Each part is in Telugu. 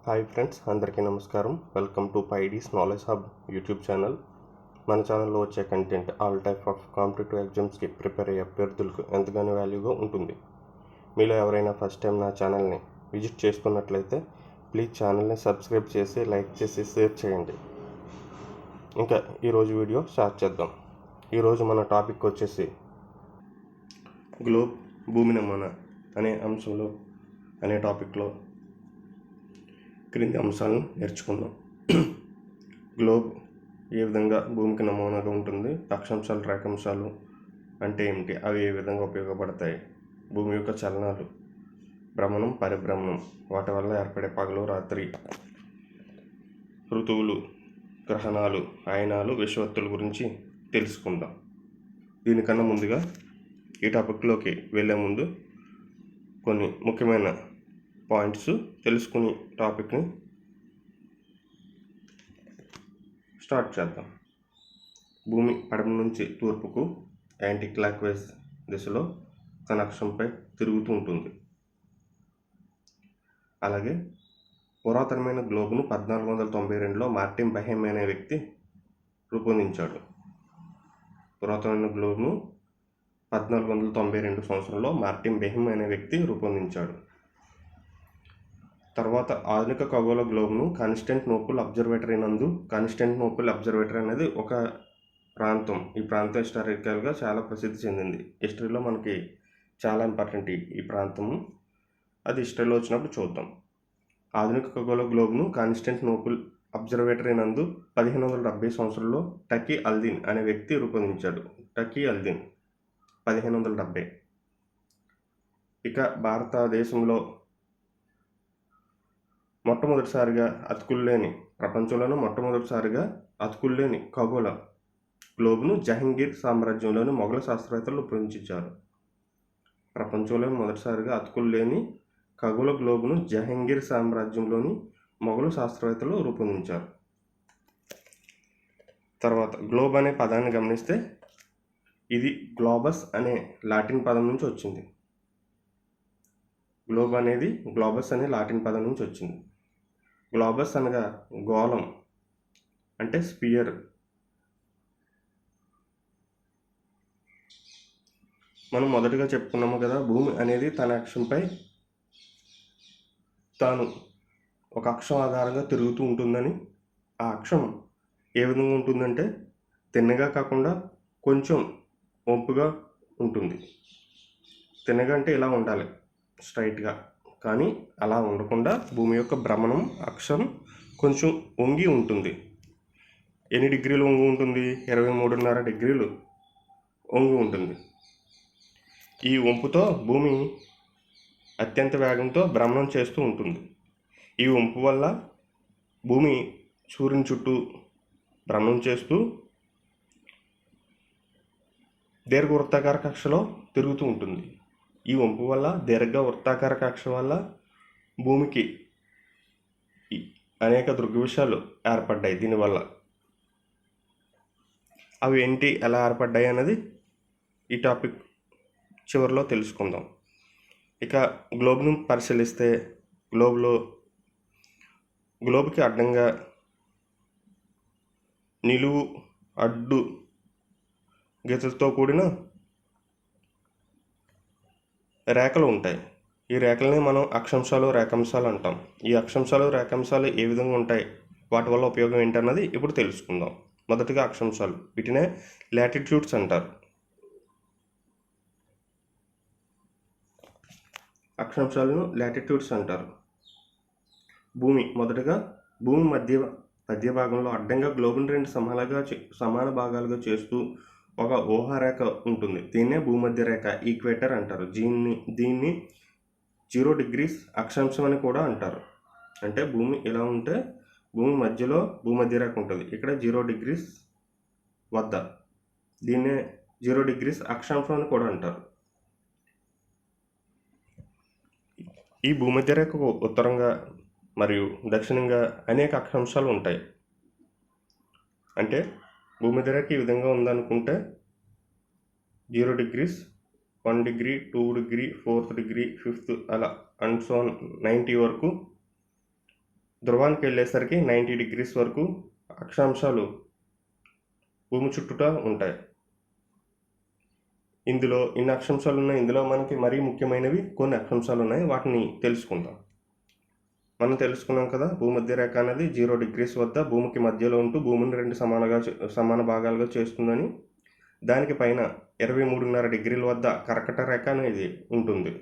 హాయ్ ఫ్రెండ్స్, అందరికీ నమస్కారం. వెల్కమ్ టు పైడీస్ నాలెడ్జ్ హబ్ యూట్యూబ్ ఛానల్. మన ఛానల్లో వచ్చే content all type of competitive ఎగ్జామ్స్కి ప్రిపేర్ అయ్యే అభ్యర్థులకు ఎంతగానో వాల్యూగా ఉంటుంది. మీలో ఎవరైనా ఫస్ట్ టైం నా ఛానల్ని విజిట్ చేస్తున్నట్లయితే ప్లీజ్ ఛానల్ని సబ్స్క్రైబ్ చేసి, లైక్ చేసి, షేర్ చేయండి. ఇంకా ఈరోజు వీడియో స్టార్ట్ చేద్దాం. ఈరోజు మన టాపిక్ వచ్చేసి గ్లోబ్ భూమి నమూనా అనే టాపిక్లో క్రింది అంశాలను నేర్చుకుందాం. గ్లోబ్ ఏ విధంగా భూమికి నమూనాగా ఉంటుంది, అక్షాంశాలు రేఖాంశాలు అంటే ఏమిటి, అవి ఏ విధంగా ఉపయోగపడతాయి, భూమి యొక్క చలనాలు, భ్రమణం పరిభ్రమణం, వాటి వల్ల ఏర్పడే పగలు రాత్రి, ఋతువులు, గ్రహణాలు, అయనాలు, విషవత్తుల గురించి తెలుసుకుందాం. దీనికన్నా ముందుగా ఈ టాపిక్లోకి వెళ్ళే ముందు కొన్ని ముఖ్యమైన పాయింట్స్ తెలుసుకుని టాపిక్ని స్టార్ట్ చేద్దాం. భూమి పడమ నుంచి తూర్పుకు యాంటీ క్లాక్ వైజ్ దిశలో తన అక్షంపై తిరుగుతూ ఉంటుంది. అలాగే పురాతనమైన గ్లోబ్ను 1492లో మార్టిన్ బెహెమ్ అనే వ్యక్తి రూపొందించాడు. పురాతనమైన గ్లోబ్ను 1492 సంవత్సరంలో మార్టిన్ బెహెమ్ అనే వ్యక్తి రూపొందించాడు. తర్వాత ఆధునిక ఖగోళ గ్లోబ్ను కాన్స్టాంటినోపుల్ అబ్జర్వేటరీ అనేది ఒక ప్రాంతం. ఈ ప్రాంతం హిస్టారికల్గా చాలా ప్రసిద్ధి చెందింది. హిస్టరీలో మనకి చాలా ఇంపార్టెంట్ ఈ ప్రాంతము. అది హిస్టరీలో వచ్చినప్పుడు చూద్దాం. ఆధునిక ఖగోళ గ్లోబ్ను కాన్స్టాంటినోపుల్ అబ్జర్వేటరీ నందు 1570 సంవత్సరంలో టకీ అల్దిన్ అనే వ్యక్తి రూపొందించాడు. టకీ అల్దిన్ 1570. ఇక భారతదేశంలో ప్రపంచంలోనే మొట్టమొదటిసారిగా అతుకుల్లేని ఖగోళ గ్లోబ్ను జహంగీర్ సామ్రాజ్యంలోని మొఘల శాస్త్రవేత్తలు రూపొందించారు. ప్రపంచంలో మొదటిసారిగా అతుకుల్లేని ఖగోళ గ్లోబ్ను జహంగీర్ సామ్రాజ్యంలోని మొఘలు శాస్త్రవేత్తలు రూపొందించారు. తర్వాత గ్లోబ్ అనే పదాన్ని గమనిస్తే ఇది గ్లోబస్ అనే లాటిన్ పదం నుంచి వచ్చింది. గ్లోబ్ అనేది గ్లోబస్ అనే లాటిన్ పదం నుంచి వచ్చింది. గ్లోబస్ అనగా గోళం అంటే స్పియర్. మనం మొదటగా చెప్పుకున్నాము కదా, భూమి అనేది తన అక్షంపై తాను ఒక అక్షం ఆధారంగా తిరుగుతూ ఉంటుందని. ఆ అక్షం ఏ విధంగా ఉంటుందంటే తిన్నగా కాకుండా కొంచెం వంపుగా ఉంటుంది. తిన్నగా అంటే ఇలా ఉండాలి, స్ట్రైట్గా. కానీ అలా ఉండకుండా భూమి యొక్క భ్రమణం అక్షం కొంచెం వంగి ఉంటుంది. ఎన్ని డిగ్రీలు వంగి ఉంటుంది? 23.5 డిగ్రీలు వంగి ఉంటుంది. ఈ వంపుతో భూమి అత్యంత వేగంతో భ్రమణం చేస్తూ ఉంటుంది. ఈ వంపు వల్ల భూమి సూర్యుని చుట్టూ భ్రమణం చేస్తూ దీర్ఘవృత్తాకార కక్షలో తిరుగుతూ ఉంటుంది. ఈ వంపు వల్ల వృత్తాకార కక్ష వల్ల భూమికి అనేక దృగ్విషయాలు ఏర్పడ్డాయి. దీనివల్ల అవి ఏంటి, ఎలా ఏర్పడ్డాయి అన్నది ఈ టాపిక్ చివరిలో తెలుసుకుందాం. ఇక గ్లోబ్ను పరిశీలిస్తే గ్లోబ్కి అడ్డంగా నిలువు అడ్డు గీతలతో కూడిన రేఖలు ఉంటాయి. ఈ రేఖల్ని మనం అక్షాంశాలు రేఖాంశాలు అంటాం. ఈ అక్షాంశాలు రేఖాంశాలు ఏ విధంగా ఉంటాయి, వాటి వల్ల ఉపయోగం ఏంటన్నది ఇప్పుడు తెలుసుకుందాం. మొదటిగా అక్షాంశాలు, వీటినే లాటిట్యూడ్స్ అంటారు. అక్షాంశాలను లాటిట్యూడ్స్ అంటారు. మొదటగా భూమి మధ్య భాగంలో అడ్డంగా గ్లోబుని 2 సమాన భాగాలుగా చేస్తూ ఒక ఊహారేఖ ఉంటుంది. దీన్నే భూమధ్య రేఖ, ఈక్వేటర్ అంటారు. దీన్ని 0 degrees అక్షాంశం అని కూడా అంటారు. అంటే భూమి ఇలా ఉంటే భూమి మధ్యలో భూమధ్య రేఖ ఉంటుంది. ఇక్కడ 0 degrees వద్ద దీన్నే 0 degrees అక్షాంశం అని కూడా అంటారు. ఈ భూమధ్య రేఖకు ఉత్తరంగా మరియు దక్షిణంగా అనేక అక్షాంశాలు ఉంటాయి. అంటే భూమధ్య రేఖ ఈ విధంగా ఉందనుకుంటే 0 degrees, 1 degree, 2 degree, 4th degree, 5th అలా అండ్ సో 90 వరకు ధ్రువానికి వెళ్ళేసరికి 90 డిగ్రీస్ వరకు అక్షాంశాలు భూమి చుట్టూతా ఉంటాయి. ఇందులో ఇన్ని అక్షాంశాలు ఉన్నాయి. ఇందులో మనకి మరీ ముఖ్యమైనవి కొన్ని అక్షాంశాలు ఉన్నాయి. వాటిని తెలుసుకుందాం. మనం తెలుసుకున్నాం కదా, భూమధ్య రేఖ అనేది 0 డిగ్రీస్ వద్ద భూమికి మధ్యలో ఉంటూ భూమిని 2 సమాన భాగాలుగా చేస్తుందని. దానికి పైన 23.5 డిగ్రీల వద్ద కర్కట రేఖ అనేది ఉంటుంది.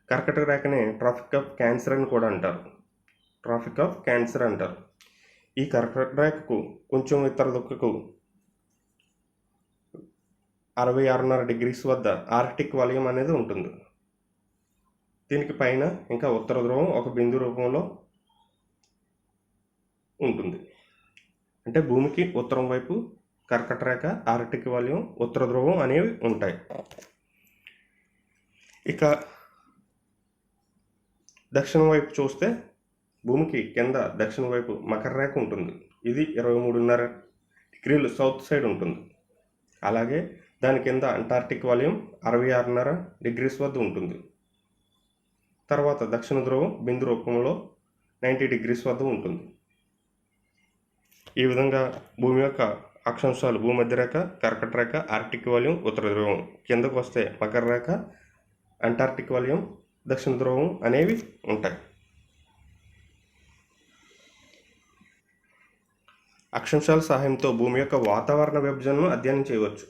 కర్కట రేఖని ట్రాపిక్ ఆఫ్ క్యాన్సర్ అని కూడా అంటారు. ట్రాపిక్ ఆఫ్ క్యాన్సర్ అంటారు. ఈ కర్కట రేఖకు కొంచెం ఉత్తర దిక్కుకు 66.5 డిగ్రీస్ వద్ద ఆర్కిటిక్ వలయం అనేది ఉంటుంది. దీనికి పైన ఇంకా ఉత్తర ధ్రువం ఒక బిందు రూపంలో ఉంటుంది. అంటే భూమికి ఉత్తరం వైపు కర్కట రేఖ, ఆర్కిటిక్ వలయం, ఉత్తర ధ్రువం అనేవి ఉంటాయి. ఇక దక్షిణం వైపు చూస్తే భూమికి కింద దక్షిణ వైపు మకర రేఖ ఉంటుంది. ఇది 23.5 డిగ్రీలు సౌత్ సైడ్ ఉంటుంది. అలాగే దాని కింద అంటార్కిటిక్ వలయం 66.5 డిగ్రీస్ వద్ద ఉంటుంది. తర్వాత దక్షిణ ధ్రువం బిందు రూపంలో 90 డిగ్రీస్ వద్ద ఉంటుంది. ఈ విధంగా భూమి యొక్క అక్షాంశాలు భూమధ్య రేఖ, కర్కట రేఖ, ఆర్కిటిక్ వలయం, ఉత్తర ధ్రువం, కిందకు వస్తే మకర రేఖ, అంటార్కిటిక్ వలయం, దక్షిణ ధ్రువం అనేవి ఉంటాయి. అక్షాంశాల సహాయంతో భూమి యొక్క వాతావరణ విభజనను అధ్యయనం చేయవచ్చు.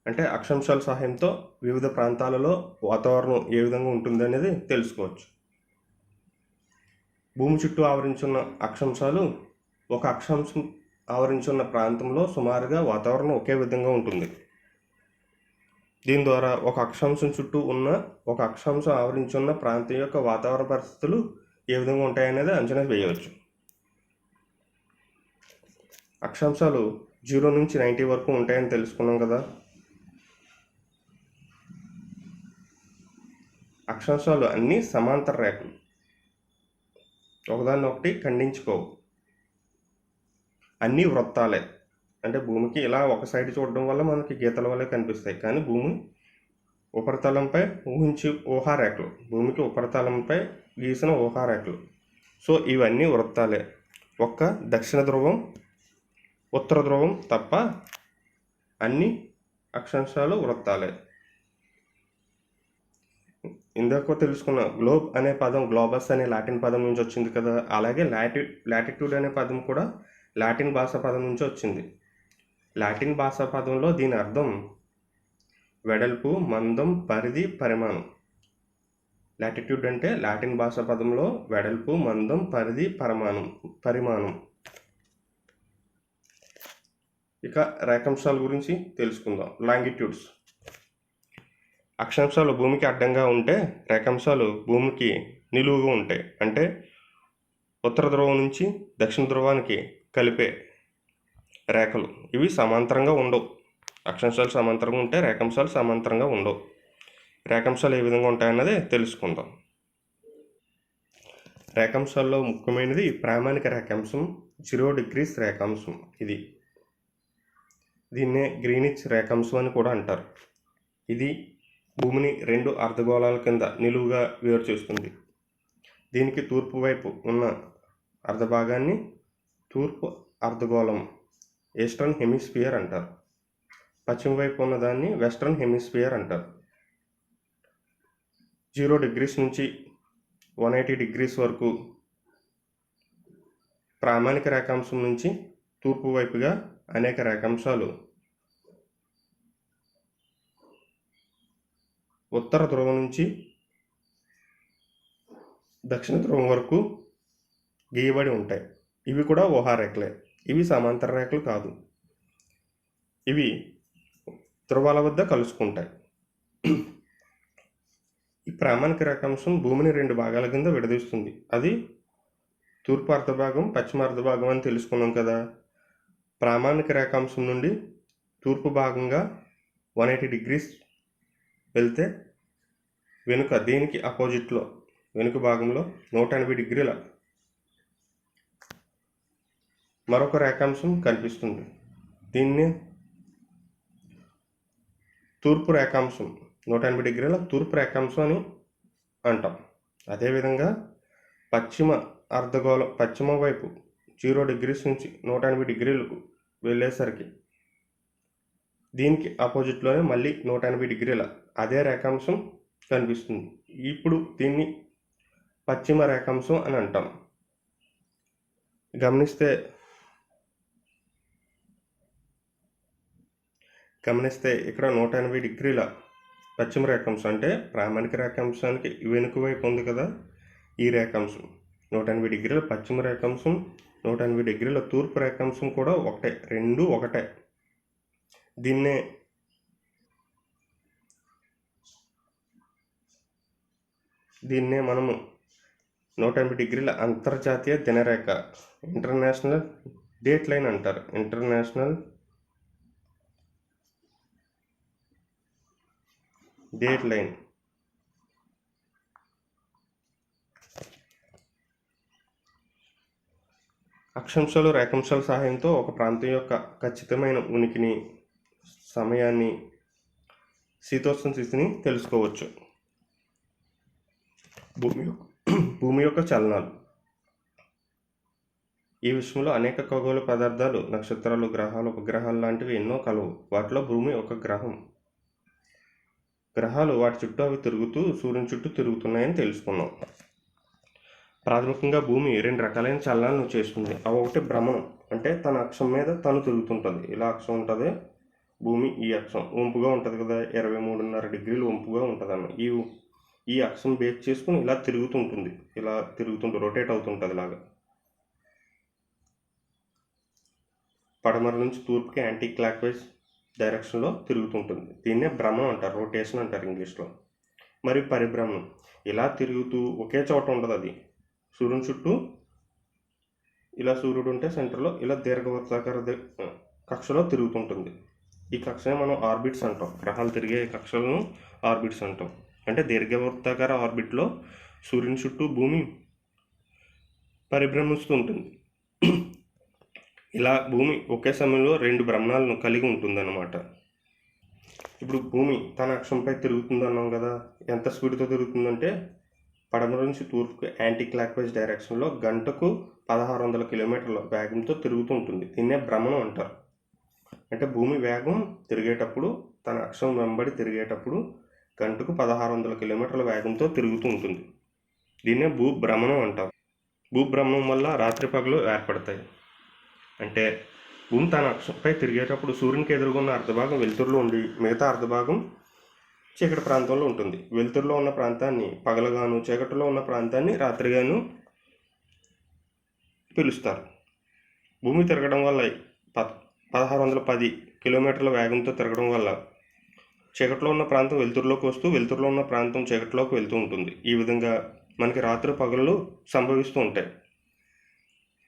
అంటే అక్షాంశాల సహాయంతో వివిధ ప్రాంతాలలో వాతావరణం ఏ విధంగా ఉంటుంది అనేది తెలుసుకోవచ్చు. భూమి చుట్టూ ఆవరించున్న అక్షాంశాలు ఒక అక్షాంశం ఆవరించున్న ప్రాంతంలో సుమారుగా వాతావరణం ఒకే విధంగా ఉంటుంది. దీని ద్వారా ఒక అక్షాంశం చుట్టూ ఉన్న ఒక అక్షాంశం ఆవరించున్న ప్రాంతం యొక్క వాతావరణ పరిస్థితులు ఏ విధంగా ఉంటాయనేది అంచనా వేయవచ్చు. అక్షాంశాలు 0 నుంచి 90 వరకు ఉంటాయని తెలుసుకున్నాం కదా. అక్షాంశాలు అన్నీ సమాంతర రేఖలు, ఒకదాన్ని ఒకటి ఖండించుకోవు. అన్నీ వృత్తాలే. అంటే భూమికి ఇలా ఒక సైడ్ చూడడం వల్ల మనకి గీతల వల్లే కనిపిస్తాయి. కానీ భూమి ఉపరితలంపై ఊహారేఖలు, భూమికి ఉపరితలంపై గీసిన ఊహారేఖలు. సో ఇవన్నీ వృత్తాలే. ఒక్క దక్షిణ ధ్రువం, ఉత్తర ధ్రువం తప్ప అన్ని అక్షాంశాలు వృత్తాలే. ఇందాక తెలుసుకున్న గ్లోబ్ అనే పదం గ్లోబస్ అనే లాటిన్ పదం నుంచి వచ్చింది కదా. అలాగే లాటిట్యూడ్ అనే పదం కూడా లాటిన్ భాషా పదం నుంచి వచ్చింది. లాటిన్ భాషా పదంలో దీని అర్థం వెడల్పు, మందం, పరిధి, పరిమాణం. లాటిట్యూడ్ అంటే లాటిన్ భాషా పదంలో వెడల్పు, మందం, పరిధి, పరిమాణం. ఇక రేఖాంశాల గురించి తెలుసుకుందాం. లాంగిట్యూడ్స్. అక్షాంశాలు భూమికి అడ్డంగా ఉంటే రేఖాంశాలు భూమికి నిలువుగా ఉంటాయి. అంటే ఉత్తర ధ్రువం నుంచి దక్షిణ ధ్రువానికి కలిపే రేఖలు ఇవి సమాంతరంగా ఉండవు. అక్షాంశాలు సమాంతరంగా ఉంటే రేఖాంశాలు సమాంతరంగా ఉండవు. రేఖాంశాలు ఏ విధంగా ఉంటాయన్నది తెలుసుకుందాం. రేఖాంశాల్లో ముఖ్యమైనది ప్రామాణిక రేఖాంశం, 0 డిగ్రీస్ రేఖాంశం. దీన్నే గ్రీనిచ్ రేఖాంశం అని కూడా అంటారు. ఇది భూమిని 2 అర్ధగోళాల కింద నిలువుగా వేరు చేస్తుంది. దీనికి తూర్పు వైపు ఉన్న అర్ధభాగాన్ని తూర్పు అర్ధగోళం, ఈస్టర్న్ హెమిస్ఫియర్ అంటారు. పశ్చిమ వైపు ఉన్న దాన్ని వెస్ట్రన్ హెమిస్ఫియర్ అంటారు. 0 డిగ్రీస్ నుంచి 180 డిగ్రీస్ వరకు ప్రామాణిక రేఖాంశం నుంచి తూర్పు వైపుగా అనేక రేఖాంశాలు ఉత్తర ధ్రువం నుంచి దక్షిణ ధ్రువం వరకు గీయబడి ఉంటాయి. ఇవి కూడా ఊహారేఖలే. ఇవి సమాంతర రేఖలు కాదు. ఇవి ధ్రువాల వద్ద కలుసుకుంటాయి. ఈ ప్రామాణిక రేఖాంశం భూమిని 2 భాగాల కింద విడదీస్తుంది. అది తూర్పు అర్ధభాగం, పశ్చిమ అర్ధభాగం అని తెలుసుకున్నాం కదా. ప్రామాణిక రేఖాంశం నుండి తూర్పు భాగంగా 180 డిగ్రీస్ వెళ్తే వెనుక దీనికి అపోజిట్లో వెనుక భాగంలో 180 డిగ్రీల మరొక రేఖాంశం కనిపిస్తుంది. దీన్ని తూర్పు రేఖాంశం, 180 డిగ్రీల తూర్పు రేఖాంశం అని అంటాం. అదేవిధంగా పశ్చిమ అర్ధగోళం పశ్చిమ వైపు 0 degrees నుంచి 180 degreesలకు వెళ్ళేసరికి దీనికి ఆపోజిట్లోనే మళ్ళీ 180 degrees అదే రేఖాంశం కనిపిస్తుంది. ఇప్పుడు దీన్ని పశ్చిమ రేఖాంశం అని అంటాం. గమనిస్తే ఇక్కడ 180 degrees పశ్చిమ రేఖాంశం అంటే ప్రామాణిక రేఖాంశానికి వెనుక వైపు ఉంది కదా ఈ రేఖాంశం. 180 degrees పశ్చిమ రేఖాంశం, 180 degrees తూర్పు రేఖాంశం కూడా ఒకటే, రెండు ఒకటే. దీన్నే మనము 180 degrees అంతర్జాతీయ దినరేఖ, ఇంటర్నేషనల్ డేట్ లైన్ అంటారు. International date line. అక్షాంశాలు, రేఖాంశాల సహాయంతో ఒక ప్రాంతం యొక్క ఖచ్చితమైన ఉనికిని, సమయాన్ని, శీతోష్ణ స్థితిని తెలుసుకోవచ్చు. భూమి యొక్క చలనాలు. ఈ విషయంలో అనేక ఖగోళ పదార్థాలు, నక్షత్రాలు, గ్రహాలు, ఉపగ్రహాలు లాంటివి ఎన్నో కలవు. వాటిలో భూమి ఒక గ్రహం. గ్రహాలు వాటి చుట్టూ అవి తిరుగుతూ సూర్యుని చుట్టూ తిరుగుతున్నాయని తెలుసుకున్నాం. ప్రాథమికంగా భూమి 2 రకాలైన చలనాలను చేస్తుంది. అవి ఒకటి భ్రమణం, అంటే తన అక్షం మీద తను తిరుగుతుంటుంది. ఇలా అక్షం ఉంటుంది భూమి, ఈ అక్షం వంపుగా ఉంటుంది కదా, 23.5 degrees వంపుగా ఉంటుంది అన్న. ఈ అక్షం బేస్ చేసుకుని ఇలా తిరుగుతుంటుంది, రొటేట్ అవుతుంటుంది. ఇలాగా పడమర నుంచి తూర్పుకి యాంటీ క్లాక్ వైజ్ డైరెక్షన్లో తిరుగుతుంటుంది. దీన్నే భ్రమణం అంటారు, రొటేషన్ అంటారు ఇంగ్లీష్లో. మరియు పరిభ్రమణం, ఇలా తిరుగుతూ ఒకే చోట ఉండదు. అది సూర్యుని చుట్టూ ఇలా సూర్యుడు ఉంటే సెంటర్లో ఇలా దీర్ఘవృత్తాకార కక్షలో తిరుగుతుంటుంది. ఈ కక్షనే మనం ఆర్బిట్స్ అంటాం. గ్రహాలు తిరిగే కక్షలను ఆర్బిట్స్ అంటాం. అంటే దీర్ఘవృత్తాకార ఆర్బిట్లో సూర్యుని చుట్టూ భూమి పరిభ్రమిస్తూ ఉంటుంది. ఇలా భూమి ఒకే సమయంలో 2 భ్రమణాలను కలిగి ఉంటుందన్నమాట. ఇప్పుడు భూమి తన అక్షంపై తిరుగుతుంది అన్నాం కదా. ఎంత స్పీడ్తో తిరుగుతుందంటే పడమర నుంచి తూర్పుకు యాంటీ క్లాక్ వైజ్ డైరెక్షన్లో గంటకు 1600 kilometers వేగంతో తిరుగుతూ ఉంటుంది. దీన్నే భ్రమణం అంటారు. అంటే భూమి వేగం తిరిగేటప్పుడు, తన అక్షం వెంబడి తిరిగేటప్పుడు గంటకు 1600 kilometers వేగంతో తిరుగుతూ ఉంటుంది. దీన్నే భూభ్రమణం అంటారు. భూభ్రమణం వల్ల రాత్రి పగలు ఏర్పడతాయి. అంటే భూమి తన అక్షంపై తిరిగేటప్పుడు సూర్యునికి ఎదురుగున్న అర్ధభాగం వెలుతురులో ఉండి మిగతా అర్ధభాగం చీకటి ప్రాంతంలో ఉంటుంది. వెలుతురులో ఉన్న ప్రాంతాన్ని పగలుగాను, చీకటిలో ఉన్న ప్రాంతాన్ని రాత్రిగాను పిలుస్తారు. భూమి తిరగడం వల్ల 1610 kilometers వేగంతో తిరగడం వల్ల చీకటిలో ఉన్న ప్రాంతం వెలుతురులోకి వస్తూ, వెలుతురులో ఉన్న ప్రాంతం చీకటిలోకి వెళ్తూ ఉంటుంది. ఈ విధంగా మనకి రాత్రి పగలు సంభవిస్తూ ఉంటాయి.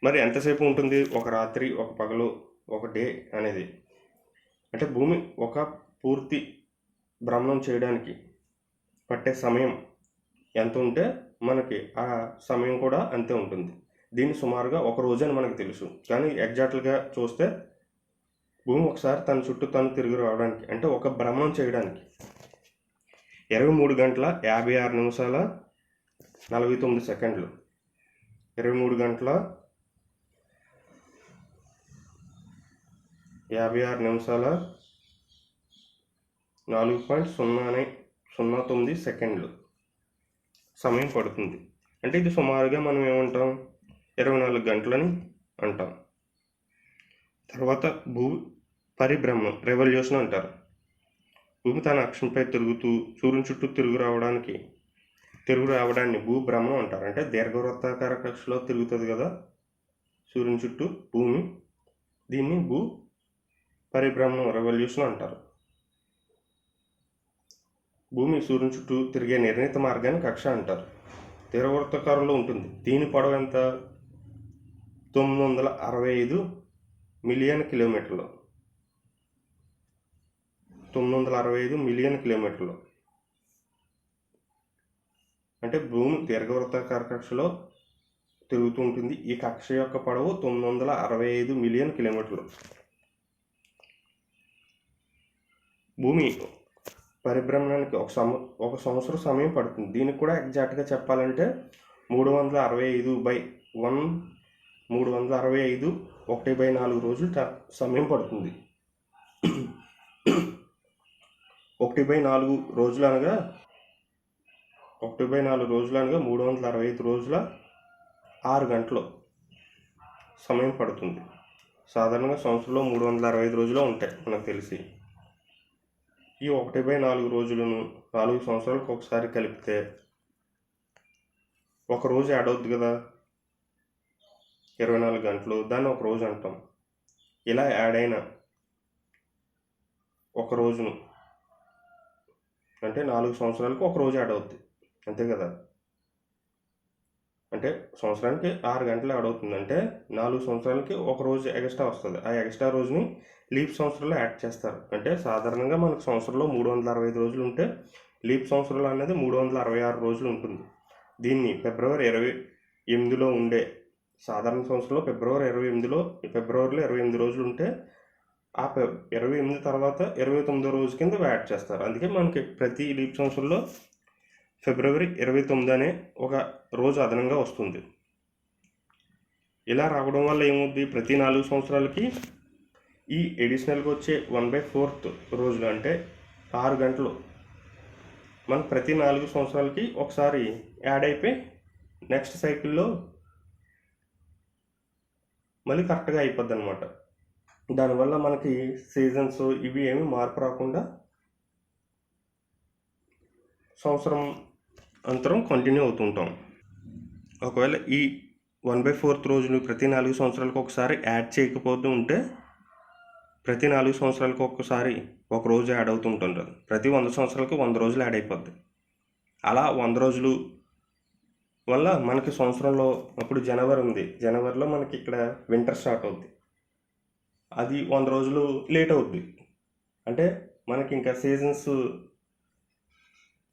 మరి ఎంతసేపు ఉంటుంది ఒక రాత్రి, ఒక పగలు, ఒక డే అనేది? అంటే భూమి ఒక పూర్తి భ్రమణం చేయడానికి పట్టే సమయం ఎంత ఉంటే మనకి ఆ సమయం కూడా అంతే ఉంటుంది. దీన్ని సుమారుగా ఒక రోజు అని మనకు తెలుసు. కానీ ఎగ్జాక్ట్గా చూస్తే భూమి ఒకసారి తన చుట్టూ తను తిరిగి రావడానికి, అంటే ఒక భ్రమణం చేయడానికి 23 గంటల 56 నిమిషాల 49 సెకండ్లు. 23 గంటల 56 నిమిషాల 4.09 సెకండ్లు సమయం పడుతుంది. అంటే ఇది సుమారుగా మనం ఏమంటాం, 24 గంటలని అంటాం. తర్వాత భూ పరిభ్రమణం, రెవల్యూషన్ అంటారు. భూమి తన అక్షంపై తిరుగుతూ సూర్యుని చుట్టూ తిరుగు రావడాన్ని భూభ్రమణం అంటారు. అంటే దీర్ఘవృత్తాకార కక్షలో తిరుగుతుంది కదా సూర్యుని చుట్టూ భూమి, దీన్ని భూ పరిభ్రమణం, రెవల్యూషన్ అంటారు. భూమి సూర్యుని చుట్టూ తిరిగే నిర్ణీత మార్గాన్ని కక్ష అంటారు. దీర్ఘవృత్తాకారంలో ఉంటుంది. దీని పొడవు ఎంత? 965 మిలియన్ కిలోమీటర్లు. 965 మిలియన్ కిలోమీటర్లు. అంటే భూమి దీర్ఘవృత్తాకార కక్షలో తిరుగుతూ ఉంటుంది. ఈ కక్ష యొక్క పొడవు 965 మిలియన్ కిలోమీటర్లు. భూమి పరిభ్రమణానికి ఒక సంవత్సరం సమయం పడుతుంది. దీనికి కూడా ఎగ్జాక్ట్గా చెప్పాలంటే 365/1 365 1/4 రోజులు సమయం పడుతుంది. 1/4 రోజులు అనగా 365 రోజుల 6 గంటలు సమయం పడుతుంది. సాధారణంగా సంవత్సరంలో 365 రోజులు ఉంటాయి మనకు తెలిసి. ఈ 1/4 రోజులను 4 సంవత్సరాలకు ఒకసారి కలిపితే ఒక రోజు యాడ్ అవుద్ది కదా, 24 గంటలు, దాన్ని ఒక రోజు అంటాం. ఇలా యాడ్ అయిన ఒక రోజును అంటే 4 సంవత్సరాలకు ఒక రోజు యాడ్ అవుద్ది, అంతే కదా. అంటే సంవత్సరానికి 6 గంటలు యాడ్ అవుతుంది, అంటే 4 సంవత్సరాలకి ఒక రోజు ఎక్స్ట్రా వస్తుంది. ఆ ఎక్స్ట్రా రోజుని లీప్ సంవత్సరంలో యాడ్ చేస్తారు. అంటే సాధారణంగా మనకు సంవత్సరంలో 365 రోజులు ఉంటే లీప్ సంవత్సరంలో అనేది 366 రోజులు ఉంటుంది. దీన్ని ఫిబ్రవరి 28లో ఉండే సాధారణ సంవత్సరంలో ఫిబ్రవరిలో 28 రోజులు ఉంటే ఆ 28 తర్వాత 29వ రోజు కింద యాడ్ చేస్తారు. అందుకే మనకి ప్రతి లీప్ సంవత్సరంలో ఫిబ్రవరి 29 అనే ఒక రోజు అదనంగా వస్తుంది. ఇలా రావడం వల్ల ఏమవుద్ది, ప్రతి 4 సంవత్సరాలకి ఈ ఎడిషనల్గా వచ్చే 1/4 రోజులు అంటే 6 గంటలు మనకు ప్రతి 4 సంవత్సరాలకి ఒకసారి యాడ్ అయిపోయి నెక్స్ట్ సైకిల్లో మళ్ళీ కరెక్ట్గా అయిపోద్ది అనమాట. దానివల్ల మనకి సీజన్స్ ఇవి ఏమి మార్పు రాకుండా సంవత్సరం అంతరం కంటిన్యూ అవుతుంటాం. ఒకవేళ ఈ 1/4 రోజులు ప్రతి 4 సంవత్సరాలకు ఒకసారి యాడ్ చేయకపోతూ ఉంటే ప్రతి 4 సంవత్సరాలకు ఒక్కసారి ఒక రోజు యాడ్ అవుతుంటుంది. ప్రతి 100 సంవత్సరాలకు 100 రోజులు యాడ్ అయిపోద్ది. అలా 100 రోజులు వల్ల మనకి సంవత్సరంలో అప్పుడు జనవరి ఉంది, జనవరిలో మనకి ఇక్కడ వింటర్ స్టార్ట్ అవుద్ది. అది 100 రోజులు లేట్ అవుద్ది. అంటే మనకి ఇంకా సీజన్స్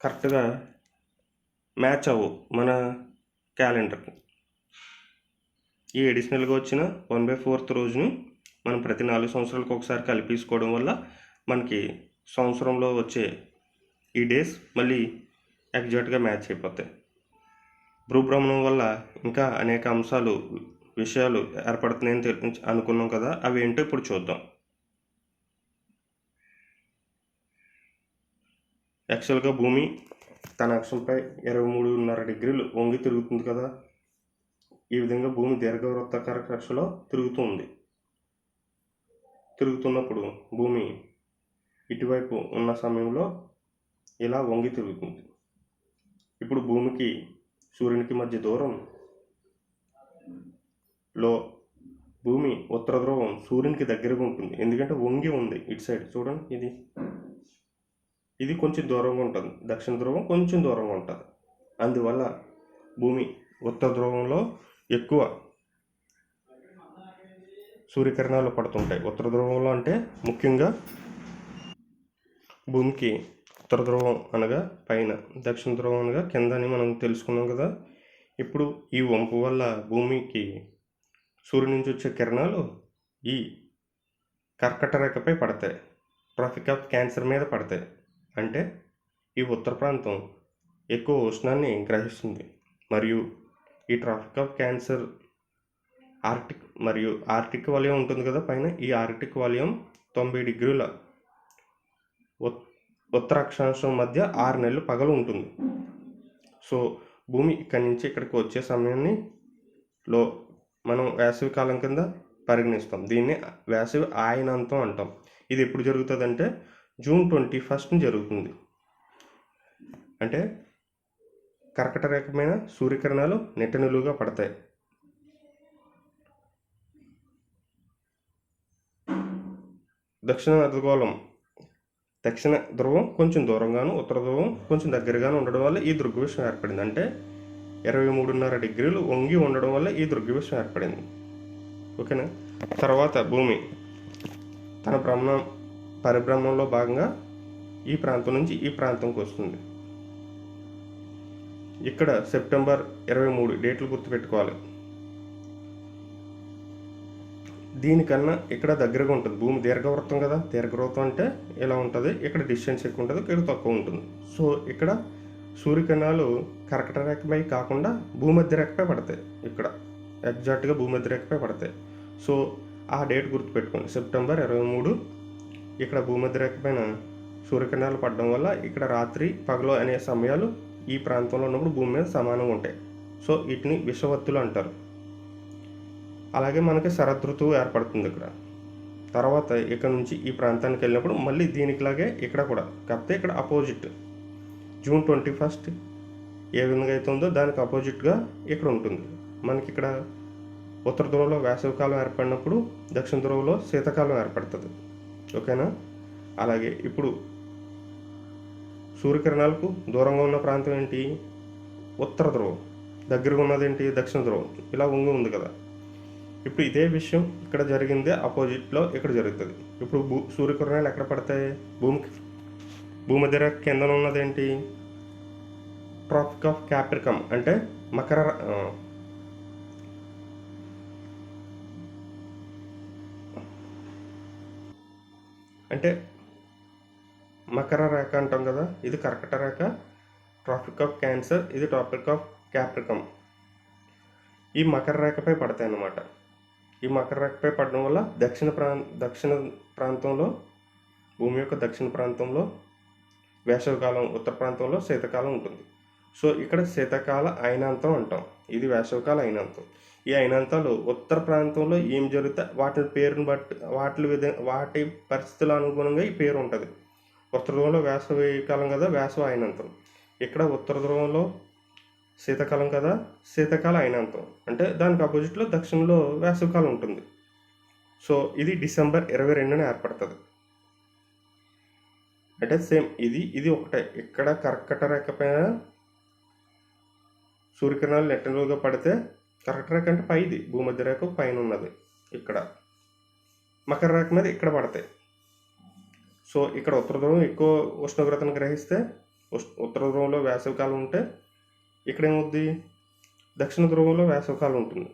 కరెక్ట్గా మ్యాచ్ అవ్వవు మన క్యాలెండర్కి. ఈ ఎడిషనల్గా వచ్చిన 1/4 రోజుని మనం ప్రతి 4 సంవత్సరాలకు ఒకసారి కలిపేసుకోవడం వల్ల మనకి సంవత్సరంలో వచ్చే ఈ డేస్ మళ్ళీ ఎగ్జాక్ట్గా మ్యాచ్ అయిపోతాయి. భూభ్రమణం వల్ల ఇంకా అనేక విషయాలు ఏర్పడుతున్నాయని అనుకున్నాం కదా, అవి ఏంటో ఇప్పుడు చూద్దాం. యాక్చువల్గా భూమి తన అక్షంపై 23.5 డిగ్రీలు వంగి తిరుగుతుంది కదా. ఈ విధంగా భూమి దీర్ఘవృత్తాకార కక్షలో తిరుగుతున్నప్పుడు భూమి ఇటువైపు ఉన్న సమయంలో ఇలా వంగి తిరుగుతుంది. ఇప్పుడు భూమికి సూర్యునికి మధ్య దూరంలో భూమి ఉత్తర ధ్రువం సూర్యునికి దగ్గరగా ఉంటుంది, ఎందుకంటే వంగి ఉంది ఇటు సైడ్. చూడండి, ఇది కొంచెం దూరంగా ఉంటుంది, దక్షిణ ధ్రువం కొంచెం దూరంగా ఉంటుంది. అందువల్ల భూమి ఉత్తర ధ్రువంలో ఎక్కువ సూర్యకిరణాలు పడుతుంటాయి. ఉత్తర ధ్రువంలో అంటే ముఖ్యంగా భూమికి ఉత్తర ధ్రువం అనగా పైన, దక్షిణ ధ్రువం అనగా కింద అని మనం తెలుసుకున్నాం కదా. ఇప్పుడు ఈ వంపు వల్ల భూమికి సూర్యుడి నుంచి వచ్చే కిరణాలు ఈ కర్కట రేఖపై పడతాయి, ట్రాఫిక్ ఆఫ్ క్యాన్సర్ మీద పడతాయి. అంటే ఈ ఉత్తర ప్రాంతం ఎక్కువ ఉష్ణాన్ని గ్రహిస్తుంది. మరియు ఈ ట్రాఫిక్ ఆఫ్ క్యాన్సర్ ఆర్టిక్ వలయం ఉంటుంది కదా పైన, ఈ ఆర్టిక్ వలయం 90 డిగ్రీల ఉత్తర అక్షాంశం మధ్య 6 నెలలు పగలు ఉంటుంది. సో భూమి ఇక్కడి నుంచి ఇక్కడికి వచ్చే సమయాన్ని మనం వేసవి కాలం కింద పరిగణిస్తాం. దీన్ని వేసవి ఆయనంతం అంటాం. ఇది ఎప్పుడు జరుగుతుంది అంటే జూన్ 21 జరుగుతుంది. అంటే కర్కట రేఖ మీద సూర్యకిరణాలు నిలువుగా పడతాయి. దక్షిణ ధ్రువం కొంచెం దూరంగాను, ఉత్తర ధ్రువం కొంచెం దగ్గరగాను ఉండడం వల్ల ఈ దృగ్విషయం ఏర్పడింది. అంటే 23.5 డిగ్రీలు వంగి ఉండడం వల్ల ఈ దృగ్విషయం ఏర్పడింది. ఓకేనా. తర్వాత భూమి తన పరిభ్రమణంలో భాగంగా ఈ ప్రాంతం నుంచి ఈ ప్రాంతంకి వస్తుంది. ఇక్కడ సెప్టెంబర్ 23 డేట్లు గుర్తుపెట్టుకోవాలి. దీనికన్నా ఇక్కడ దగ్గరగా ఉంటుంది. భూమి దీర్ఘవృత్తం కదా, దీర్ఘవృత్తం అంటే ఇలా ఉంటుంది. ఇక్కడ డిస్టెన్స్ ఎక్కువ ఉంటుంది, ఇక్కడ తక్కువ ఉంటుంది. సో ఇక్కడ సూర్యకిరణాలు కర్కట రేఖపై కాకుండా భూమధ్య రేఖపై పడతాయి. ఇక్కడ ఎగ్జాక్ట్గా భూమధ్య రేఖపై పడతాయి. సో ఆ డేట్ గుర్తుపెట్టుకోండి, సెప్టెంబర్ 23. ఇక్కడ భూమధ్య రేఖ పైన సూర్యకిరణాలు పడడం వల్ల ఇక్కడ రాత్రి పగలు అనే సమయాలు ఈ ప్రాంతంలో ఉన్నప్పుడు భూమి మీద సమానంగా ఉంటాయి. సో వీటిని విషవత్తులు అంటారు. అలాగే మనకి శరదృతువు ఏర్పడుతుంది ఇక్కడ. తర్వాత ఇక్కడ నుంచి ఈ ప్రాంతానికి వెళ్ళినప్పుడు మళ్ళీ దీనికిలాగే ఇక్కడ కూడా, కాకపోతే ఇక్కడ అపోజిట్ జూన్ 21 ఏ విధంగా అయితే ఉందో దానికి అపోజిట్గా ఇక్కడ ఉంటుంది. మనకి ఇక్కడ ఉత్తర ధ్రువంలో వేసవికాలం ఏర్పడినప్పుడు దక్షిణ ధ్రువంలో శీతాకాలం ఏర్పడుతుంది. ఓకేనా? అలాగే ఇప్పుడు సూర్యకిరణాలకు దూరంగా ఉన్న ప్రాంతం ఏంటి? ఉత్తర ధ్రువం. దగ్గరగా ఉన్నది ఏంటి? దక్షిణ ధ్రువం. ఇలా వంగి ఉంది కదా. ఇప్పుడు ఇదే విషయం ఇక్కడ జరిగిందే ఆపోజిట్లో ఇక్కడ జరుగుతుంది. ఇప్పుడు సూర్యకిరణాలు ఎక్కడ పడతాయి? భూమధ్య రేఖ కింద ఉన్నదేంటి? ట్రాపిక్ ఆఫ్ క్యాప్రికమ్ అంటే మకర రేఖ అంటాం కదా, ఇది కర్కట రేఖ. ట్రాపిక్ ఆఫ్ క్యాన్సర్, ఇది ట్రాపిక్ ఆఫ్ క్యాప్రికమ్. ఈ మకర రేఖపై పడతాయి అన్నమాట. ఈ మకర రేఖపై పడడం వల్ల దక్షిణ ప్రాంతంలో, భూమి యొక్క దక్షిణ ప్రాంతంలో వేసవికాలం, ఉత్తర ప్రాంతంలో శీతాకాలం ఉంటుంది. సో ఇక్కడ శీతాకాల అయినాంతం అంటాం, ఇది వేసవికాల అయినాంతం. ఈ అయినాంతాలు ఉత్తర ప్రాంతంలో ఏం జరుగుతా వాటి పేరుని బట్టి వాటి పరిస్థితుల అనుగుణంగా ఈ పేరు ఉంటుంది. ఉత్తర ధ్రువంలో వేసవికాలం కదా, వేసవి అయినాంతం. ఇక్కడ ఉత్తర ధ్రువంలో శీతాకాలం కదా, శీతాకాల అయినాంతం. అంటే దానికి ఆపోజిట్లో దక్షిణంలో వేసవికాలం ఉంటుంది. సో ఇది డిసెంబర్ 22న ఏర్పడుతుంది. అంటే సేమ్ ఇది ఒకటే. ఇక్కడ కర్కట రేఖ పైన సూర్యకిరణాలు నెట్టలుగా పడితే, కర్కట రేఖ అంటే పైది, భూమధ్య రేఖ పైన ఉన్నది. ఇక్కడ మకర రేఖ మీద ఇక్కడ పడతాయి. సో ఇక్కడ ఉత్తర ధ్రువం ఎక్కువ ఉష్ణోగ్రతను గ్రహిస్తే, ఉత్తర ధ్రువంలో వేసవికాలం ఉంటే, ఇక్కడ ఏమవుద్ది? దక్షిణ ధ్రువంలో వేసవికాలం ఉంటుంది.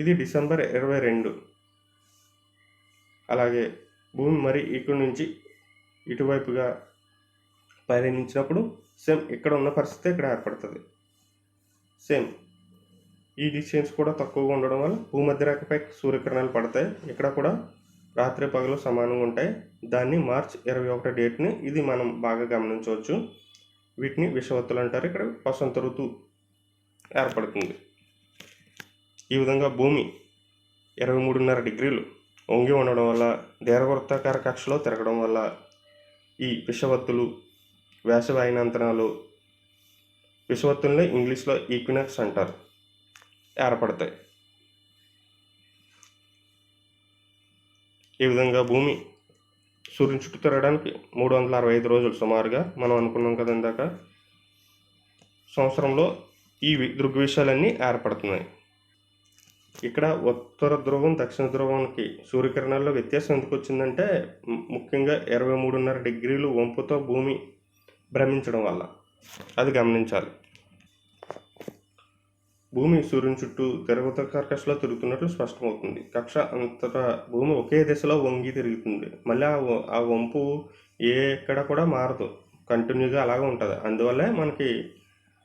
ఇది డిసెంబర్ 22. అలాగే భూమి మరి ఇక్కడి నుంచి ఇటువైపుగా పయనించినప్పుడు సేమ్ ఇక్కడ ఉన్న పరిస్థితి ఇక్కడ ఏర్పడుతుంది. సేమ్ ఈ డిస్టెన్స్ కూడా తక్కువగా ఉండడం వల్ల భూమధ్య రేఖపై సూర్యకిరణాలు పడతాయి. ఇక్కడ కూడా రాత్రి పగలు సమానంగా ఉంటాయి. దాన్ని మార్చ్ 21 డేట్ని ఇది మనం బాగా గమనించవచ్చు. వీటిని విషవత్తులు అంటారు. ఇక్కడ వసంత ఋతువు ఏర్పడుతుంది. ఈ విధంగా భూమి 23.5 డిగ్రీలు వంగి ఉండడం వల్ల, దీర్ఘవృత్తాకార కక్షలో తిరగడం వల్ల ఈ విషవత్తులు, వేసవి అయినాంతనాలు, విషవత్తుల్ని ఇంగ్లీష్లో ఈక్వినాక్స్ అంటారు, ఏర్పడతాయి. ఈ విధంగా భూమి సూర్యుని చుట్టూ తిరగడానికి 365 రోజులు సుమారుగా మనం అనుకున్నాం కదా ఇందాక. సంవత్సరంలో ఈ దృగ్విషయాలన్నీ ఏర్పడుతున్నాయి. ఇక్కడ ఉత్తర ధ్రువం దక్షిణ ధ్రువానికి సూర్యకిరణాల్లో వ్యత్యాసం ఎందుకు వచ్చిందంటే, ముఖ్యంగా 23.5 డిగ్రీలు వంపుతో భూమి భ్రమించడం వల్ల. అది గమనించాలి. భూమి సూర్యుని చుట్టూ దీర్ఘవృత్తాకార కక్షలో తిరుగుతున్నట్లు స్పష్టమవుతుంది. కక్ష అంతటా భూమి ఒకే దిశలో వంగి తిరుగుతుంది. మళ్ళీ ఆ వంపు ఎక్కడ కూడా మారదు, కంటిన్యూగా అలాగే ఉంటుంది. అందువల్లే మనకి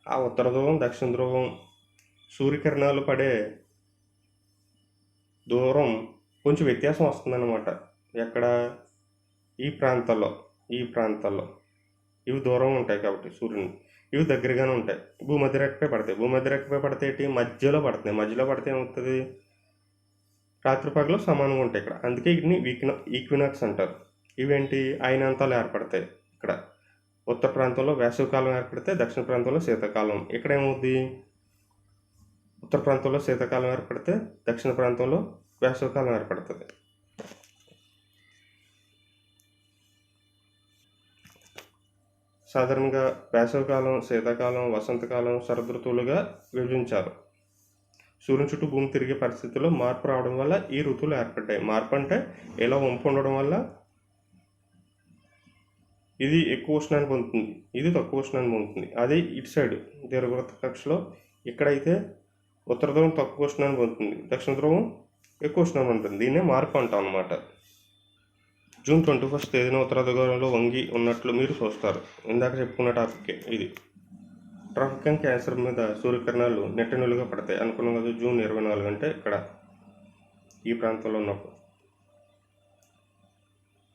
ఆ ఉత్తర ధ్రువం దక్షిణ ధ్రువం సూర్యకిరణాలు పడే దూరం కొంచెం వ్యత్యాసం వస్తుందన్నమాట. ఎక్కడ? ఈ ప్రాంతాల్లో ఇవి దూరం ఉంటాయి కాబట్టి సూర్యుని, ఇవి దగ్గరగానే ఉంటాయి. భూమధ్య రేఖపై పడతాయి. భూమధ్య రేఖపై పడితే ఏంటి? మధ్యలో పడితే ఏమవుతుంది? రాత్రి పగలు సమానంగా ఉంటాయి ఇక్కడ. అందుకే వీటిని ఈక్వినాక్స్ అంటారు. ఇవేంటి? అయినాంతాలు ఏర్పడతాయి. ఇక్కడ ఉత్తర ప్రాంతంలో వేసవికాలం ఏర్పడితే, దక్షిణ ప్రాంతంలో శీతాకాలం. ఇక్కడ ఏమవుద్ది? ఉత్తర ప్రాంతంలో శీతాకాలం ఏర్పడితే, దక్షిణ ప్రాంతంలో వేసవికాలం ఏర్పడుతుంది. సాధారణంగా వేసవికాలం, శీతాకాలం, వసంతకాలం, శరదృతువులుగా విభజించారు. సూర్యుని చుట్టూ భూమి తిరిగే పరిస్థితుల్లో మార్పు రావడం వల్ల ఈ ఋతువులు ఏర్పడ్డాయి. మార్పు అంటే ఇలా వంపు ఉండడం వల్ల ఇది ఎక్కువ ఉష్ణాన్ని పొందుతుంది, ఇది తక్కువ ఉష్ణాన్ని పొందుతుంది. అదే ఇటు సైడ్ దీర్ఘవృత్త కక్షలో ఇక్కడైతే ఉత్తర ధ్రువం తక్కువ ఉష్ణాన్ని పొందుతుంది, దక్షిణ ధ్రువం ఎక్కువ ఉష్ణాన్ని ఉంటుంది. దీన్నే మార్పు అంటాం అన్నమాట. జూన్ 21 తేదీన ఉత్తర ధ్రువంలో వంగి ఉన్నట్లు మీరు చూస్తారు. ఇందాక చెప్పుకున్న టాపిక్ ఇది. ట్రాఫిక్ క్యాన్సర్ మీద సూర్యకిరణాలు నెట్టనులుగా పడతాయి అనుకున్నాం కదా. జూన్ 24 అంటే ఇక్కడ ఈ ప్రాంతంలో ఉన్నప్పుడు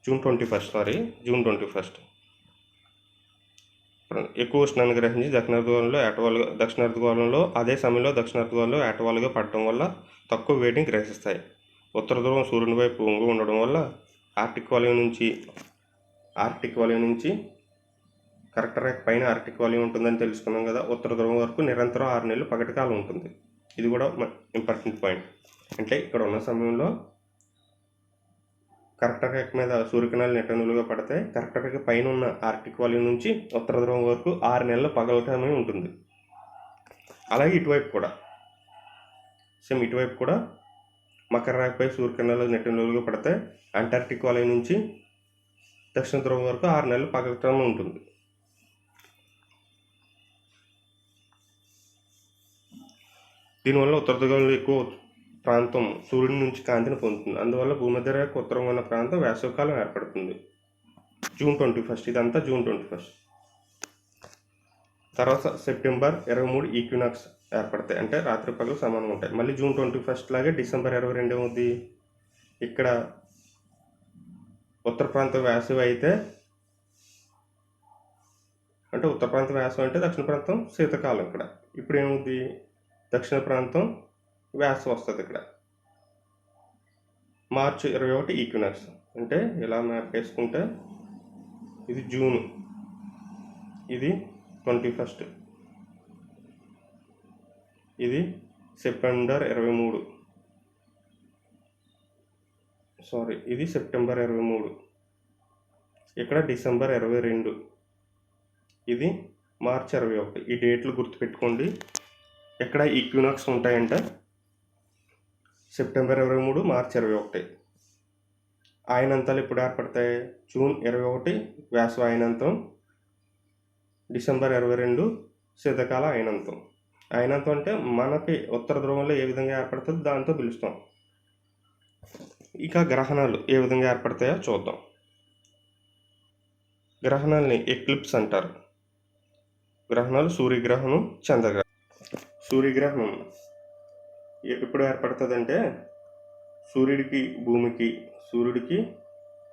జూన్ 21 ఎక్కువ ఉష్ణాన్ని గ్రహించి దక్షిణ అర్ధగోళంలో అదే సమయంలో దక్షిణ అర్ధగోళంలో ఏటవాలుగా పడటం వల్ల తక్కువ వేడిని గ్రహిస్తాయి. ఉత్తర ధ్రువం సూర్యుని వైపు వంగి ఉండడం వల్ల ఆర్టిక్ వలయం నుంచి కరెక్ట్ రేఖ పైన ఆర్టిక్ వలయం ఉంటుందని తెలుసుకున్నాం కదా. ఉత్తర ధ్రువం వరకు నిరంతరం 6 నెలలు పగటి కాలం ఉంటుంది. ఇది కూడా ఇంపార్టెంట్ పాయింట్. అంటే ఇక్కడ ఉన్న సమయంలో కరెక్ట్ రేఖ మీద సూర్యకిరణాలు నెట్టనులుగా పడితే కరెక్ట్ రేఖ పైన ఉన్న ఆర్టిక్ వలయం నుంచి ఉత్తర ధ్రువం వరకు 6 నెలలు పగలటమే ఉంటుంది. అలాగే ఇటువైపు కూడా మకర రేఖపై సూర్యకిరణాలు నెట్టనులుగా పడితే అంటార్టిక్ వలయం నుంచి దక్షిణ ధ్రువం వరకు 6 నెలలు పగలటమే ఉంటుంది. దీనివల్ల ఉత్తర ధ్రువంలో ఎక్కువ ప్రాంతం సూర్యుడి నుంచి కాంతిని పొందుతుంది. అందువల్ల భూమధ్య రేఖ ఉత్తరం ఉన్న ప్రాంతం వేసవికాలం ఏర్పడుతుంది. జూన్ 21 ఇదంతా జూన్ 21. తర్వాత సెప్టెంబర్ 23 ఈక్వినాక్స్ ఏర్పడతాయి. అంటే రాత్రి పగలు సమానంగా ఉంటాయి. మళ్ళీ జూన్ 21 లాగే డిసెంబర్ 22 ఏమవుద్ది, ఇక్కడ ఉత్తర ప్రాంతం వేసవి అయితే, అంటే ఉత్తర ప్రాంతం వేసవి అంటే దక్షిణ ప్రాంతం శీతాకాలం. ఇక్కడ ఇప్పుడు ఏమవుద్ది, దక్షిణ ప్రాంతం వేసవి వస్తుంది. ఇక్కడ మార్చి 21 ఈక్వినాక్స్. అంటే ఇలా మ్యాప్ వేసుకుంటే ఇది జూన్, ఇది 21, ఇది సెప్టెంబర్ 23, ఇది సెప్టెంబర్ 23, ఇక్కడ డిసెంబర్ 22, ఇది మార్చి 21. ఈ డేట్లు గుర్తుపెట్టుకోండి. ఎక్కడ ఈక్వినాక్స్ ఉంటాయంటే సెప్టెంబర్ 23, మార్చి 21. ఆయనంతాలు ఎప్పుడు ఏర్పడతాయి, జూన్ 21 వేసవి ఆయనంతం, డిసెంబర్ 22 శీతాకాల ఆయనంతం. ఆయనంతం అంటే మనకి ఉత్తర ధ్రువంలో ఏ విధంగా ఏర్పడుతుందో దాంతో పిలుస్తాం. ఇక గ్రహణాలు ఏ విధంగా ఏర్పడతాయో చూద్దాం. గ్రహణాలని ఎక్లిప్స్ అంటారు. గ్రహణాలు సూర్యగ్రహణం, చంద్రగ్రహణం. సూర్యగ్రహణం ఎప్పుడు ఏర్పడుతుందంటే సూర్యుడికి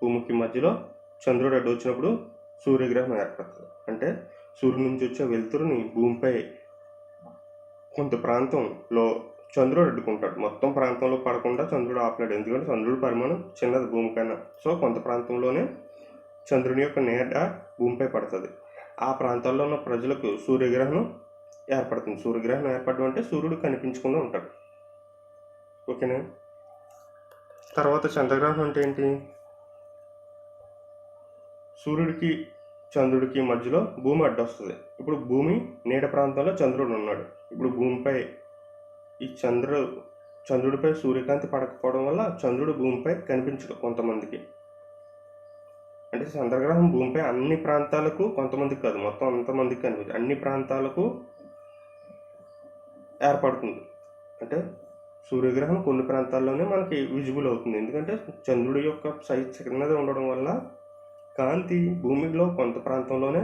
భూమికి మధ్యలో చంద్రుడు అడ్డు వచ్చినప్పుడు సూర్యగ్రహణం ఏర్పడుతుంది. అంటే సూర్యుడి నుంచి వచ్చే వెలుతురుని భూమిపై కొంత ప్రాంతంలో చంద్రుడు అడ్డుకుంటాడు. మొత్తం ప్రాంతంలో పడకుండా చంద్రుడు ఆపలేడు. ఎందుకంటే చంద్రుడి పరిమాణం చిన్నది భూమి కన్నా. సో కొంత ప్రాంతంలోనే చంద్రుని యొక్క నీడ భూమిపై పడుతుంది. ఆ ప్రాంతాల్లో ఉన్న ప్రజలకు సూర్యగ్రహణం ఏర్పడుతుంది. సూర్యగ్రహణం ఏర్పడడం అంటే సూర్యుడు కనిపించకుండా ఉంటాడు. ఓకేనా. తర్వాత చంద్రగ్రహణం అంటే ఏంటి, సూర్యుడికి చంద్రుడికి మధ్యలో భూమి అడ్డొస్తుంది. ఇప్పుడు భూమి నీడ ప్రాంతంలో చంద్రుడు ఉన్నాడు. ఇప్పుడు భూమిపై ఈ చంద్రుడిపై సూర్యకాంతి పడకపోవడం వల్ల చంద్రుడు భూమిపై కనిపించడు కొంతమందికి. అంటే చంద్రగ్రహణం భూమిపై అన్ని ప్రాంతాలకు, కొంతమందికి కాదు మొత్తం అంతమందికి కనిపించదు, అన్ని ప్రాంతాలకు ఏర్పడుతుంది. అంటే సూర్యగ్రహణం కొన్ని ప్రాంతాల్లోనే మనకి విజిబుల్ అవుతుంది. ఎందుకంటే చంద్రుడి యొక్క సైజ్ చిన్నది ఉండడం వల్ల కాంతి భూమిలో కొంత ప్రాంతంలోనే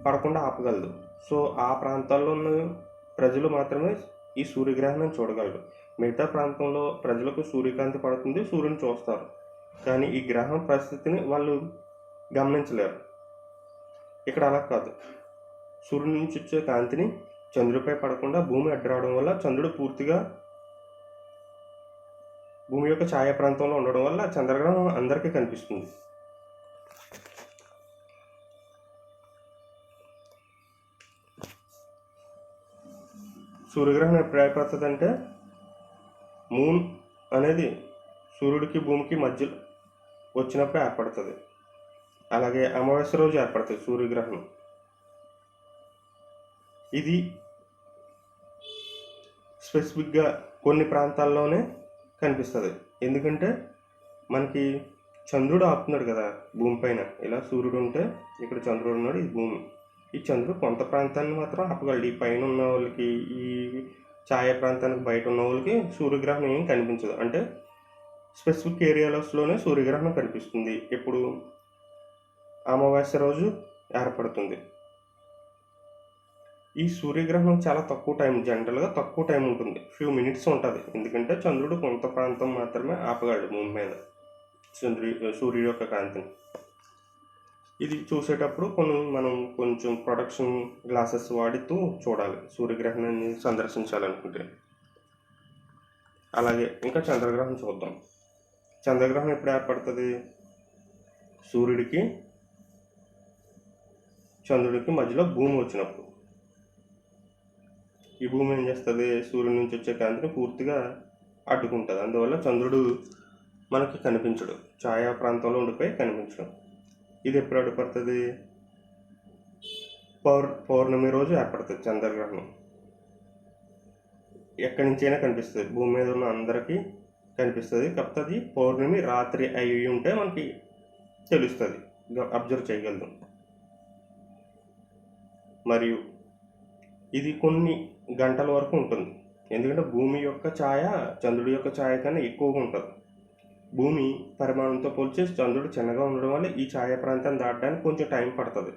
పడకుండా ఆపగలదు. సో ఆ ప్రాంతాల్లో ఉన్న ప్రజలు మాత్రమే ఈ సూర్యగ్రహణం చూడగలరు. మిగతా ప్రాంతంలో ప్రజలకు సూర్యకాంతి పడుతుంది, సూర్యుని చూస్తారు, కానీ ఈ గ్రహం పరిస్థితిని వాళ్ళు గమనించలేరు. ఇక్కడ అలా కాదు. సూర్యుడి నుంచి వచ్చే కాంతిని చంద్రుడిపై పడకుండా భూమి అడ్డు రావడం వల్ల చంద్రుడు పూర్తిగా భూమి యొక్క ఛాయ ప్రాంతంలో ఉండడం వల్ల చంద్రగ్రహణం అందరికీ కనిపిస్తుంది. సూర్యగ్రహణం ఎప్పుడు ఏర్పడుతుంది అంటే మూన్ అనేది సూర్యుడికి భూమికి మధ్యలో వచ్చినప్పుడు ఏర్పడుతుంది. అలాగే అమావాస్య రోజు ఏర్పడుతుంది సూర్యగ్రహణం. ఇది స్పెసిఫిక్గా కొన్ని ప్రాంతాల్లోనే కనిపిస్తుంది. ఎందుకంటే మనకి చంద్రుడు ఆపుతున్నాడు కదా భూమిపైన. ఇలా సూర్యుడు ఉంటే ఇక్కడ చంద్రుడు ఉన్నాడు, ఇది భూమి. ఈ చంద్రుడు కొంత ప్రాంతాన్ని మాత్రం ఆపగలడు. ఈ పైన ఉన్న వాళ్ళకి, ఈ ఛాయ ప్రాంతానికి బయట ఉన్న వాళ్ళకి సూర్యగ్రహణం ఏం కనిపించదు. అంటే స్పెసిఫిక్ ఏరియాలోనే సూర్యగ్రహణం కనిపిస్తుంది. ఎప్పుడు అమావాస్య రోజు ఏర్పడుతుంది. ఈ సూర్యగ్రహణం చాలా తక్కువ టైం, జనరల్గా తక్కువ టైం ఉంటుంది, ఫ్యూ మినిట్స్ ఉంటుంది. ఎందుకంటే చంద్రుడు కొంత ప్రాంతం మాత్రమే ఆపగలడు భూమి మీద సూర్యుడి యొక్క కాంతిని. ఇది చూసేటప్పుడు మనం కొంచెం ప్రొడక్షన్ గ్లాసెస్ వాడుతూ చూడాలి సూర్యగ్రహణాన్ని సందర్శించాలనుకుంటే. అలాగే ఇంకా చంద్రగ్రహణం చూద్దాం. చంద్రగ్రహణం ఎప్పుడు ఏర్పడుతుంది? సూర్యుడికి చంద్రుడికి మధ్యలో భూమి వచ్చినప్పుడు. ఈ భూమి ఏం చేస్తుంది? సూర్యుడి నుంచి వచ్చే కాంతిని పూర్తిగా అడ్డుకుంటుంది. అందువల్ల చంద్రుడు మనకి కనిపించడు, ఛాయా ప్రాంతంలో ఉండిపోయి కనిపించడం. ఇది ఎప్పుడు ఏర్పడుతుంది? పౌర్ణమి రోజు ఏర్పడుతుంది చంద్రగ్రహణం. ఎక్కడి నుంచైనా కనిపిస్తుంది, భూమి మీద ఉన్న అందరికీ కనిపిస్తుంది. కాకపోతే అది పౌర్ణమి రాత్రి అయి ఉంటే మనకి తెలుస్తుంది, అబ్జర్వ్ చేయగలుగుతాం. మరియు ఇది కొన్ని గంటల వరకు ఉంటుంది, ఎందుకంటే భూమి యొక్క ఛాయ చంద్రుడి యొక్క ఛాయ కన్నా ఎక్కువగా ఉంటుంది. భూమి పరిమాణంతో పోల్చి చంద్రుడు చిన్నగా ఉండడం వల్ల ఈ ఛాయ ప్రాంతాన్ని దాటడానికి కొంచెం టైం పడుతుంది.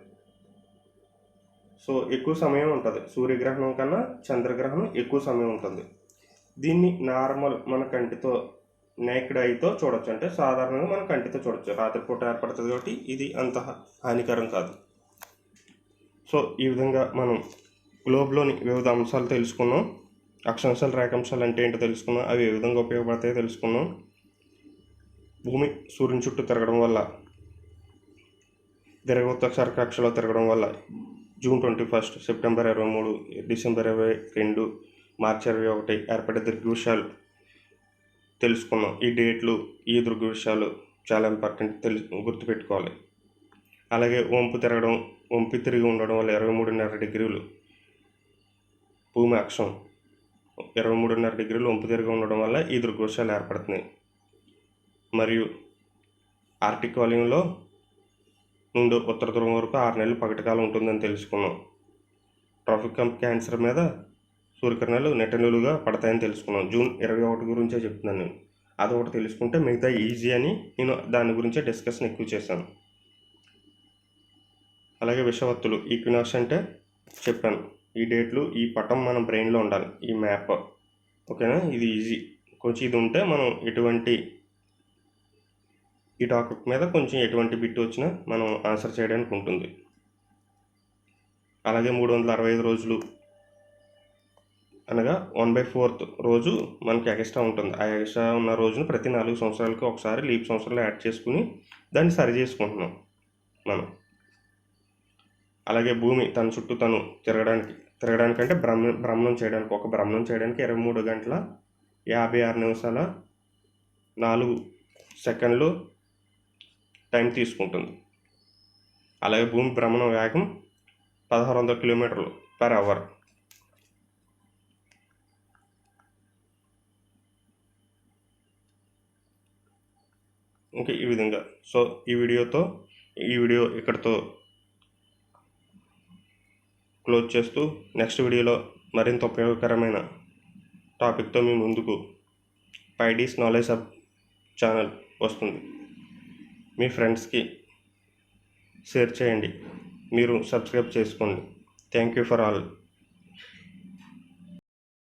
సో ఎక్కువ సమయం ఉంటుంది. సూర్యగ్రహణం కన్నా చంద్రగ్రహణం ఎక్కువ సమయం ఉంటుంది. దీన్ని నార్మల్ మన కంటితో నేక్డ్ ఐతో చూడొచ్చు, అంటే సాధారణంగా మన కంటితో చూడొచ్చు. రాత్రిపూట ఏర్పడుతుంది కాబట్టి ఇది అంత హానికరం కాదు. సో ఈ విధంగా మనం గ్లోబ్లోని వివిధ అంశాలు తెలుసుకున్నాం. అక్షాంశాలు, రేఖాంశాలు అంటే ఏంటో తెలుసుకున్నాం, అవి ఏ విధంగా ఉపయోగపడతాయో తెలుసుకున్నాం. భూమి సూర్యుని చుట్టూ తిరగడం వల్ల, దీర్ఘవృత్తాకార కక్షలో తిరగడం వల్ల జూన్ 21, సెప్టెంబర్ 23, డిసెంబర్ 22, మార్చి 21 ఏర్పడే దృగ్విషయాలు తెలుసుకున్నాం. ఈ డేట్లు, ఈ దృగ్విషయాలు చాలా ఇంపార్టెంట్, గుర్తుపెట్టుకోవాలి. అలాగే వంపు తిరిగి ఉండడం వల్ల 23.5 డిగ్రీలు భూమి అక్షం 23.5 డిగ్రీలు వంపు తిరిగి ఉండడం వల్ల ఈ దృగ్విషయాలు ఏర్పడుతున్నాయి. మరియు ఆర్టిక్ వలయంలో నుండి ఉత్తర ధ్రువం వరకు 6 నెలలు పగటికాలం ఉంటుందని తెలుసుకున్నాం. ట్రాఫిక్ క్యాన్సర్ మీద సూర్యకిరణాలు నెట్టనులుగా పడతాయని తెలుసుకున్నాం. జూన్ 21 గురించే చెప్తున్నాను నేను. అదొకటి తెలుసుకుంటే మిగతా ఈజీ అని నేను దాని గురించే డిస్కషన్ ఎక్కువ చేశాను. అలాగే విషవత్తులు, ఈక్వినాక్స్ అంటే చెప్పాను. ఈ డేట్లు, ఈ పటం మన బ్రెయిన్లో ఉండాలి, ఈ మ్యాప్. ఓకేనా? ఇది ఈజీ. కొంచెం ఇది ఉంటే మనం ఈ టాపిక్ మీద కొంచెం ఎటువంటి బిట్ వచ్చినా మనం ఆన్సర్ చేయడానికి ఉంటుంది. అలాగే 365 రోజులు అనగా 1/4 రోజు మనకి ఎక్స్ట్రా ఉంటుంది. ఆ ఎక్స్ట్రా ఉన్న రోజును ప్రతి 4 సంవత్సరాలకి ఒకసారి లీప్ సంవత్సరాలు యాడ్ చేసుకుని దాన్ని సరి చేసుకుంటున్నాం మనం. అలాగే భూమి తన చుట్టూ తను తిరగడానికి అంటే భ్రమణం చేయడానికి, ఒక భ్రమణం చేయడానికి 23 గంటల 56 నిమిషాల 4 సెకండ్లు టైం తీసుకుంటుంది. అలాగే భూమి భ్రమణ వేగం 1600 km/h. ఇంకా ఈ విధంగా. సో ఈ వీడియో ఇక్కడితో క్లోజ్ చేస్తూ నెక్స్ట్ వీడియోలో మరింత ఉపయోగకరమైన టాపిక్తో మీ ముందుకు పైడీస్ నాలెడ్జ్ హబ్ ఛానల్ వస్తుంది. మీ ఫ్రెండ్స్కి షేర్ చేయండి, మీరు సబ్స్క్రైబ్ చేసుకోండి. Thank you for all.